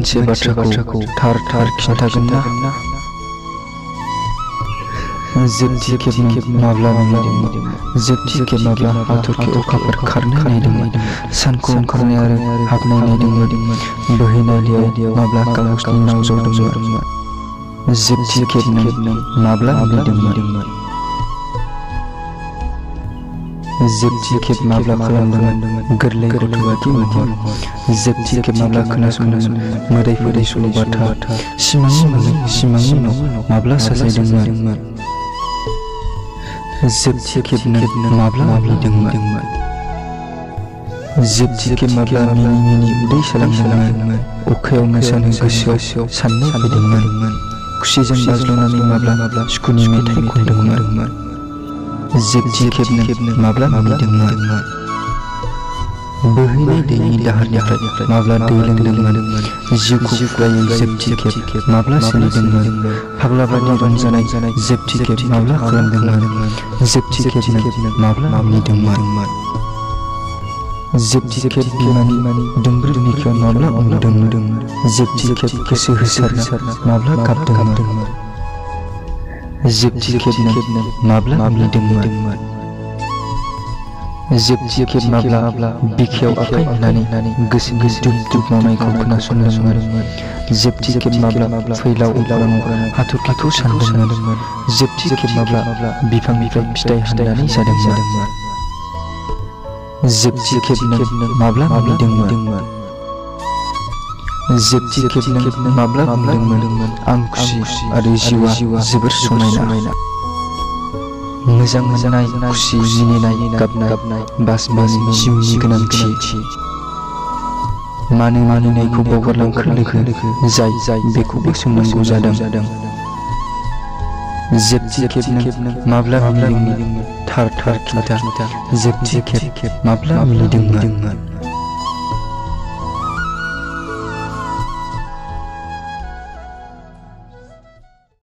मोनसे बाथ्राखौ थार खिन्थागोन ना? जोबथि खेब माब्ला मिनिदोंमोन? जोबथि खेब माब्ला हाथरखि अखाफोर खारनाय नायदोंमोन? सानखौ ओंखारनाय आरो हाबनाय नायदोंमोन? बोहैनाय दैयाव माब्ला गावसोरनि नाव जौदोंमोन? जोबथि खेब नों माब्ला मिनिदोंमोन? जोबथि खेब माब्ला खालामदोंमोन गोरलै गथ'बादि महर? जोबथि खेब माब्ला खोनासंदोंमोन मोदायफोरनि सल'बाथा? सिमांनि न' माब्ला साजायदोंमोन? जोबथि खेब नों माब्ला मिनिदोंमोन? जोबथि खेब माब्ला मिनि उदै सालांदोंमोन? अखायाव मोसानो गोसोआव साननाय फैदोंमोन? खुसिजों बाज्ल'नानै माब्ला सुखुनि मेथाइ खनदोंमोन? जोबथि खेब नों माब्ला मिनिदोंमोन? बोहैनाय दैनि दाहारनिफ्राय माब्ला दै लोंदोंमोन? जिउखौ फुरायै जोबथि खेब माब्ला सोलिदोंमोन? फाग्लाबादि रंजानाय जोबथि खेब माब्ला खालामदोंमोन? जोबथि खेब नों माब्ला मिनिदोंमोन? जोबथि खेब बिमानि दुंब्रुद बिखायाव माब्ला उन्दुदोंमोन? जोबथि खेब गोसो होसारना माब्ला गाबदोंमोन? जोबथि खेब नों माब्ला मिनिदोंमोन? जोबथि खेब माब्ला बिखायाव आखाइ होनानै गोसोनि दुब मावनायखौ खोनासंदोंमोन? जोबथि खेब माब्ला फैलाव अख्राङाव हाथरखिखौ सानदोंमोन? जोबथि खेब माब्ला बिफांनिफ्राय फिथाइ हाननानै जादोंमोन? जोबथि खेब नों माब्ला मिनिदोंमोन? जोबथि खेब नों माब्ला बुंदोंमोन आं खुसि आरो जिउआ जोबोर समायना? मोजां मोननाय खुसि मिनिनाय गाबनाय बासबानि जिउनि गोनांथि। मानो मानिनायखौ बावगारलांखो लोगो जाय बेखौबो सोंनांगौ जादों। जोबथि खेब नों माब्ला मिनिदोंमोन? थार खिन्था जोबथि खेब माब्ला मिनिदोंमोन?